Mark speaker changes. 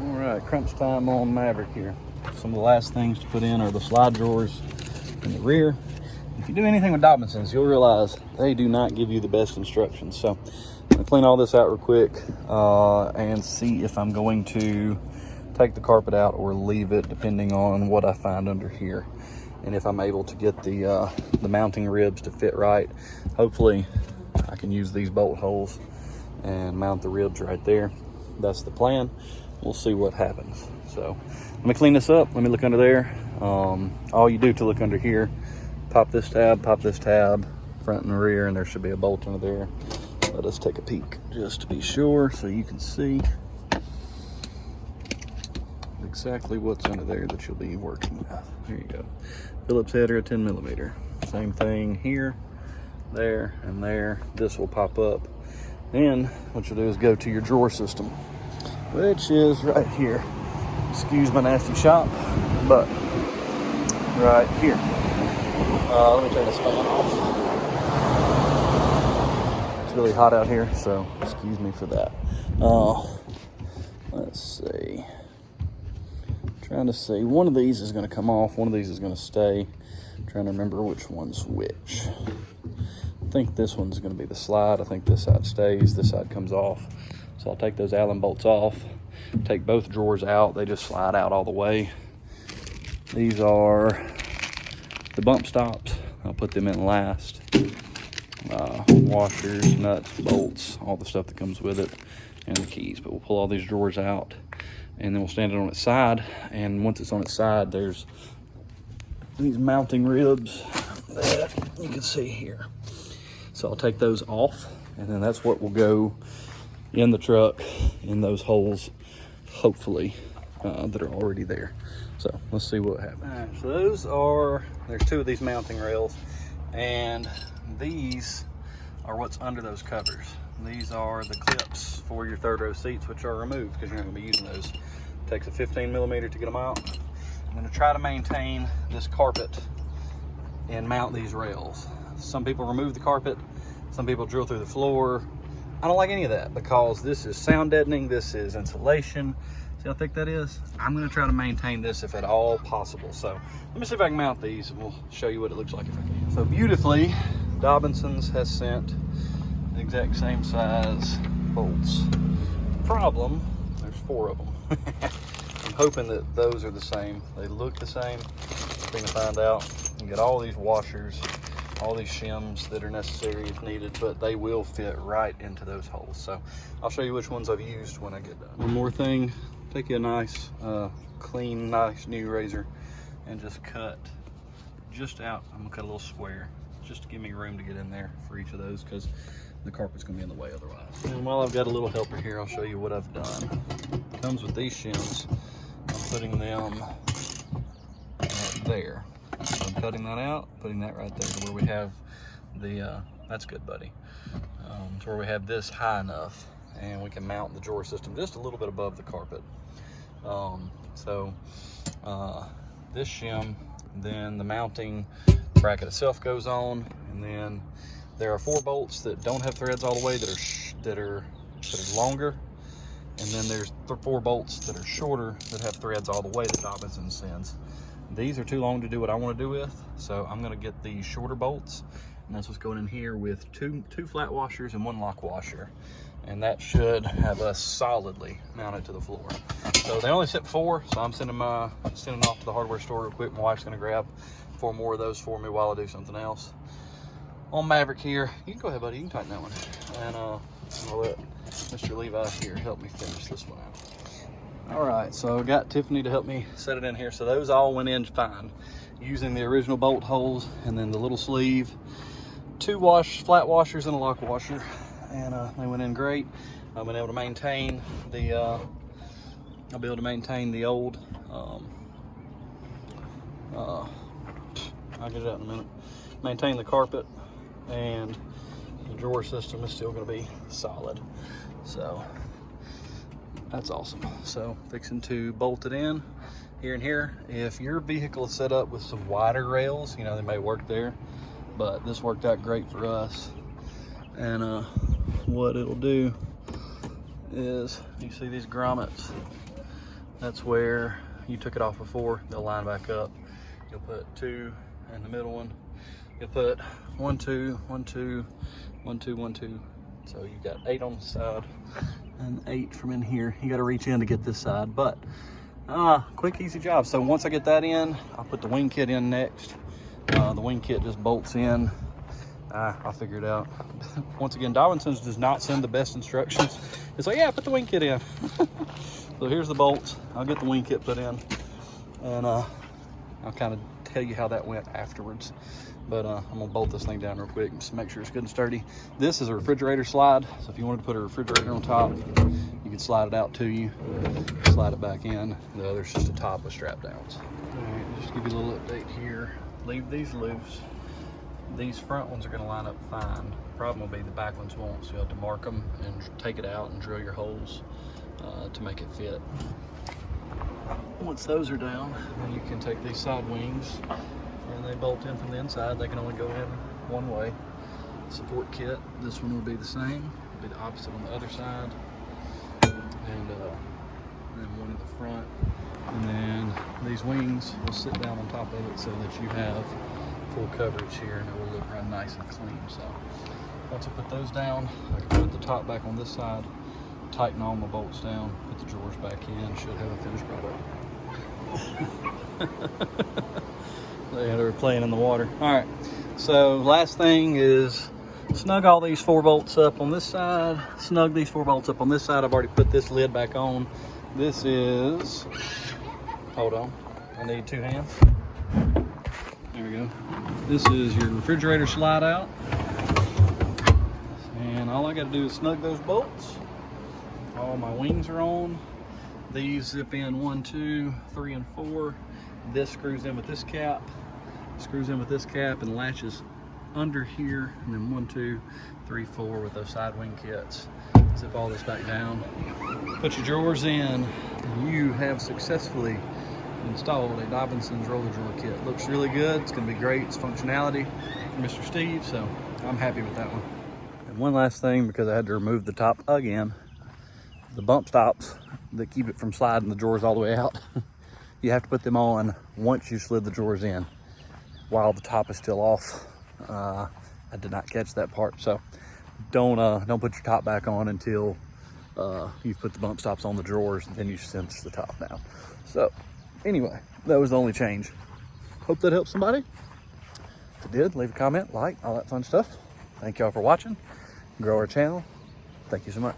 Speaker 1: All right, crunch time on Maverick here. Some of the last things to put in are the slide drawers in the rear. If you do anything with Dobinsons, you'll realize they do not give you the best instructions. So I'm gonna clean all this out real quick and see if I'm going to take the carpet out or leave it, depending on what I find under here. And if I'm able to get the mounting ribs to fit right, hopefully I can use these bolt holes and mount the ribs right there. That's the plan. We'll see what happens. So let me clean this up. Let me look under there. All you do to look under here, pop this tab, front and rear, and there should be a bolt under there. Let us take a peek just to be sure so you can see exactly what's under there that you'll be working with. There you go. Phillips header, a 10mm. Same thing here, there, and there. This will pop up. Then what you'll do is go to your drawer system, which is right here. Excuse my nasty shop, but right here. Let me turn this fan off. It's really hot out here, so excuse me for that. Let's see. Trying to see, one of these is going to come off, one of these is going to stay. I'm trying to remember which one's which. I think this one's going to be the slide. I think this side stays, this side comes off. So I'll take those Allen bolts off, take both drawers out. They just slide out all the way. These are the bump stops. I'll put them in last. Washers, nuts, bolts, all the stuff that comes with it, and the keys. But we'll pull all these drawers out, and then we'll stand it on its side. And once it's on its side, there's these mounting ribs that you can see here. So I'll take those off, and then that's what will go in the truck in those holes, hopefully, that are already there. So let's see what happens. All right, so there's two of these mounting rails, and these are what's under those covers. These are the clips for your third row seats, which are removed because you're not gonna be using those. It takes a 15mm to get them out. I'm gonna try to maintain this carpet and mount these rails. Some people remove the carpet, some people drill through the floor. I don't like any of that because this is sound deadening, this is insulation. See how thick that is? I'm gonna try to maintain this if at all possible. So let me see if I can mount these, and we'll show you what it looks like if I can. So beautifully, Dobinson's has sent the exact same size bolts. The problem, there's 4 of them. I'm hoping that those are the same. They look the same. We're gonna find out and get all these washers, all these shims that are necessary if needed, but they will fit right into those holes. So I'll show you which ones I've used when I get done. One more thing, take you a nice, clean, nice new razor and just cut just out. I'm gonna cut a little square just to give me room to get in there for each of those because the carpet's gonna be in the way otherwise. And while I've got a little helper here, I'll show you what I've done. It comes with these shims. I'm putting them right there. So I'm cutting that out, putting that right there to where we have the, that's good, buddy. To where we have this high enough and we can mount the drawer system just a little bit above the carpet. This shim, then the mounting bracket itself goes on, and then there are 4 bolts that don't have threads all the way that are longer, and then there's 4 bolts that are shorter that have threads all the way that Dobinson sends. These are too long to do what I want to do with, so I'm going to get the shorter bolts, and that's what's going in here with two flat washers and 1 lock washer, and that should have us solidly mounted to the floor. So they only sent 4, so I'm sending off to the hardware store real quick. My wife's going to grab 4 more of those for me while I do something else. On Maverick here, you can go ahead, buddy, you can tighten that one, and I'll let Mr. Levi here help me finish this one out. All right, so I got Tiffany to help me set it in here. So those all went in fine using the original bolt holes and then the little sleeve, 2 flat washers and a lock washer, and they went in great. I've been able to maintain the old I'll get it out in a minute. Maintain the carpet, and the drawer system is still going to be solid. So that's awesome. So fixing to bolt it in here and here. If your vehicle is set up with some wider rails, you know, they may work there, but this worked out great for us. And what it'll do is, you see these grommets, That's where you took it off before. They'll line back up. You'll put 2 in the middle one. You'll put 1, 2, 1, 2, 1, 2, 1, 2. So you got 8 on the side and 8 from in here. You got to reach in to get this side, but quick, easy job. So once I get that in, I'll put the wing kit in next. The wing kit just bolts in. I'll figure it out. Once again, Dobinson's does not send the best instructions. It's like, yeah, put the wing kit in. So here's the bolts. I'll get the wing kit put in, and I'll kind of tell you how that went afterwards. But I'm gonna bolt this thing down real quick and just make sure it's good and sturdy. This is a refrigerator slide, so if you wanted to put a refrigerator on top, you could slide it out to you, slide it back in. The other's just a top with strap downs. All right, just give you a little update here. Leave these loose. These front ones are gonna line up fine. The problem will be the back ones won't, so you'll have to mark them and take it out and drill your holes to make it fit. Once those are down, then you can take these side wings and they bolt in from the inside. They can only go in one way. Support kit, this one will be the same. It'll be the opposite on the other side. And then one in the front. And then these wings will sit down on top of it so that you have full coverage here, and it will look real nice and clean. So once I put those down, I can put the top back on this side, tighten all my bolts down, put the drawers back in, should have a finished product. They were playing in the water. All right, so last thing is snug all these 4 bolts up on this side, snug these 4 bolts up on this side. I've already put this lid back on. This is, hold on, I need 2 hands. There we go. This is your refrigerator slide out. And all I gotta do is snug those bolts. All my wings are on. These zip in 1, 2, 3, and 4. This screws in with this cap, screws in with this cap and latches under here. And then 1, 2, 3, 4 with those side wing kits. Zip all this back down. Put your drawers in. And you have successfully installed a Dobinson's roller drawer kit. Looks really good. It's going to be great. It's functionality for Mr. Steve, so I'm happy with that one. And one last thing, because I had to remove the top again, the bump stops that keep it from sliding the drawers all the way out, you have to put them on once you slid the drawers in while the top is still off. I did not catch that part, so don't put your top back on until you've put the bump stops on the drawers, and then you cinch the top down. So anyway, that was the only change. Hope that helps somebody. If it did, leave a comment, like, all that fun stuff. Thank y'all for watching. Grow our channel. Thank you so much.